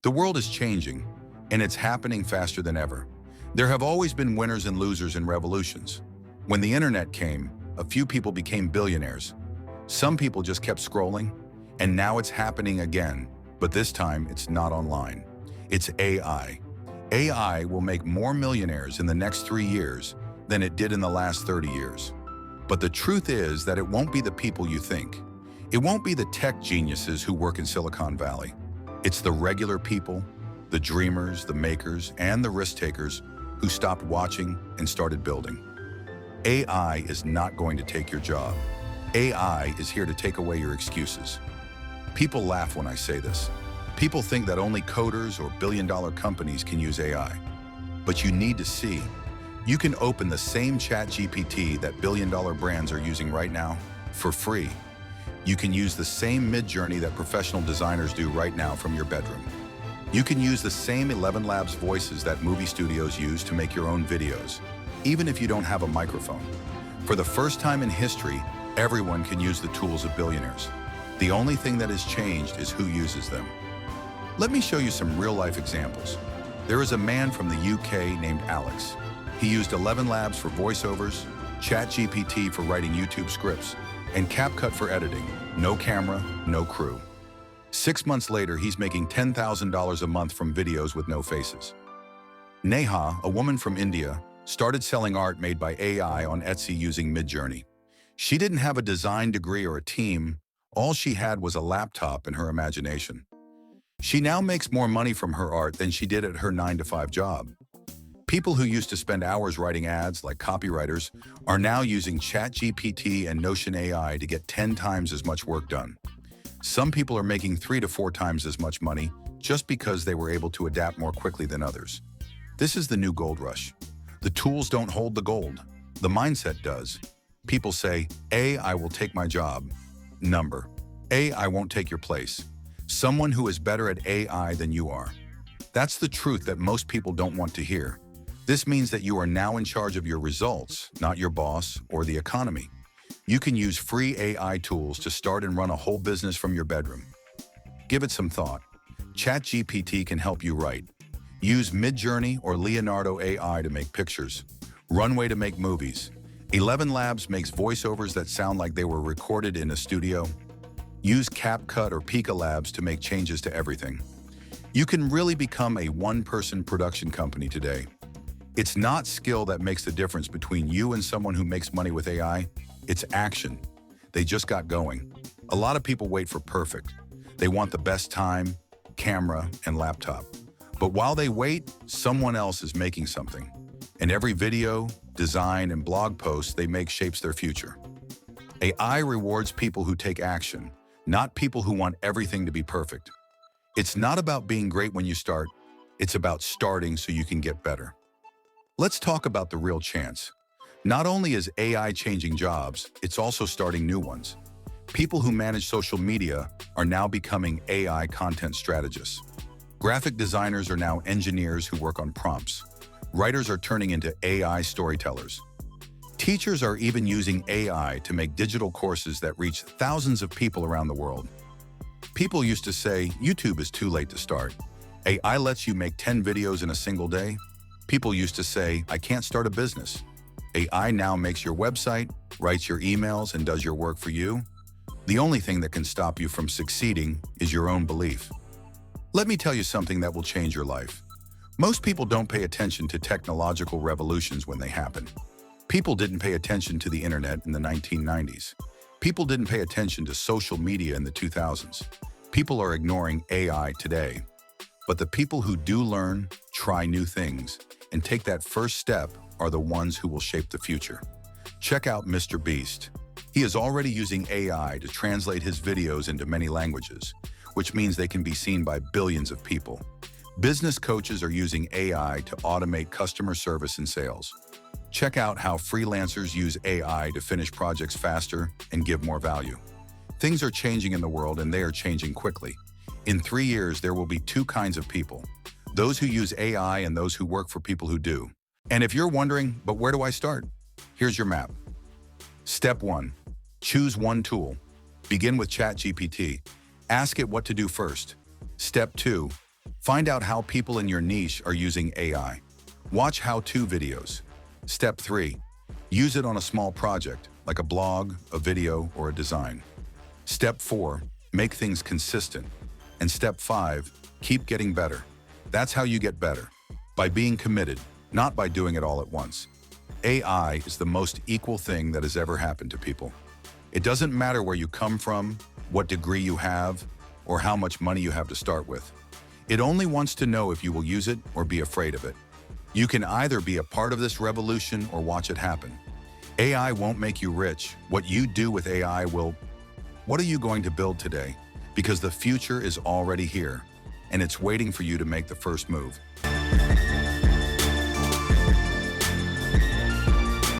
The world is changing, and it's happening faster than ever. There have always been winners and losers in revolutions. When the internet came, a few people became billionaires. Some people just kept scrolling, and now it's happening again, but this time it's not online. It's AI. AI will make more millionaires in the next 3 years than it did in the last 30 years. But the truth is that it won't be the people you think. It won't be the tech geniuses who work in Silicon Valley. It's the regular people, the dreamers, the makers, and the risk takers who stopped watching and started building. AI is not going to take your job. AI is here to take away your excuses. People laugh when I say this. People think that only coders or billion-dollar companies can use AI. But you need to see, you can open the same ChatGPT that billion-dollar brands are using right now for free. You can use the same Midjourney that professional designers do right now from your bedroom. You can use the same ElevenLabs voices that movie studios use to make your own videos, even if you don't have a microphone. For the first time in history, everyone can use the tools of billionaires. The only thing that has changed is who uses them. Let me show you some real-life examples. There is a man from the UK named Alex. He used ElevenLabs for voiceovers, ChatGPT for writing YouTube scripts, and CapCut for editing. No camera, no crew. 6 months later, he's making $10,000 a month from videos with no faces. Neha, a woman from India, started selling art made by AI on Etsy using Midjourney. She didn't have a design degree or a team. All she had was a laptop and her imagination. She now makes more money from her art than she did at her 9-to-5 job. People who used to spend hours writing ads, like copywriters, are now using ChatGPT and Notion AI to get 10 times as much work done. Some people are making 3 to 4 times as much money just because they were able to adapt more quickly than others. This is the new gold rush. The tools don't hold the gold. The mindset does. People say, A, I will take my job. Number. A, I won't take your place. Someone who is better at AI than you are. That's the truth that most people don't want to hear. This means that you are now in charge of your results, not your boss or the economy. You can use free AI tools to start and run a whole business from your bedroom. Give it some thought. ChatGPT can help you write. Use Midjourney or Leonardo AI to make pictures. Runway to make movies. ElevenLabs makes voiceovers that sound like they were recorded in a studio. Use CapCut or Pika Labs to make changes to everything. You can really become a one-person production company today. It's not skill that makes the difference between you and someone who makes money with AI. It's action. They just got going. A lot of people wait for perfect. They want the best time, camera, and laptop. But while they wait, someone else is making something. And every video, design, and blog post they make shapes their future. AI rewards people who take action, not people who want everything to be perfect. It's not about being great when you start. It's about starting so you can get better. Let's talk about the real chance. Not only is AI changing jobs, it's also starting new ones. People who manage social media are now becoming AI content strategists. Graphic designers are now engineers who work on prompts. Writers are turning into AI storytellers. Teachers are even using AI to make digital courses that reach thousands of people around the world. People used to say, YouTube is too late to start. AI lets you make 10 videos in a single day. People used to say, I can't start a business. AI now makes your website, writes your emails, and does your work for you. The only thing that can stop you from succeeding is your own belief. Let me tell you something that will change your life. Most people don't pay attention to technological revolutions when they happen. People didn't pay attention to the internet in the 1990s. People didn't pay attention to social media in the 2000s. People are ignoring AI today. But the people who do learn, try new things, and take that first step are the ones who will shape the future. Check out Mr. Beast. He is already using AI to translate his videos into many languages, which means they can be seen by billions of people. Business coaches are using AI to automate customer service and sales. Check out how freelancers use AI to finish projects faster and give more value. Things are changing in the world, and they are changing quickly. In 3 years, there will be 2 kinds of people: those who use AI and those who work for people who do. And if you're wondering, but where do I start? Here's your map. Step 1. Choose one tool. Begin with ChatGPT. Ask it what to do first. Step 2. Find out how people in your niche are using AI. Watch how-to videos. Step 3. Use it on a small project, like a blog, a video, or a design. Step 4. Make things consistent. And Step 5. Keep getting better. That's how you get better. By being committed, not by doing it all at once. AI is the most equal thing that has ever happened to people. It doesn't matter where you come from, what degree you have, or how much money you have to start with. It only wants to know if you will use it or be afraid of it. You can either be a part of this revolution or watch it happen. AI won't make you rich. What you do with AI will. What are you going to build today? Because the future is already here, and it's waiting for you to make the first move.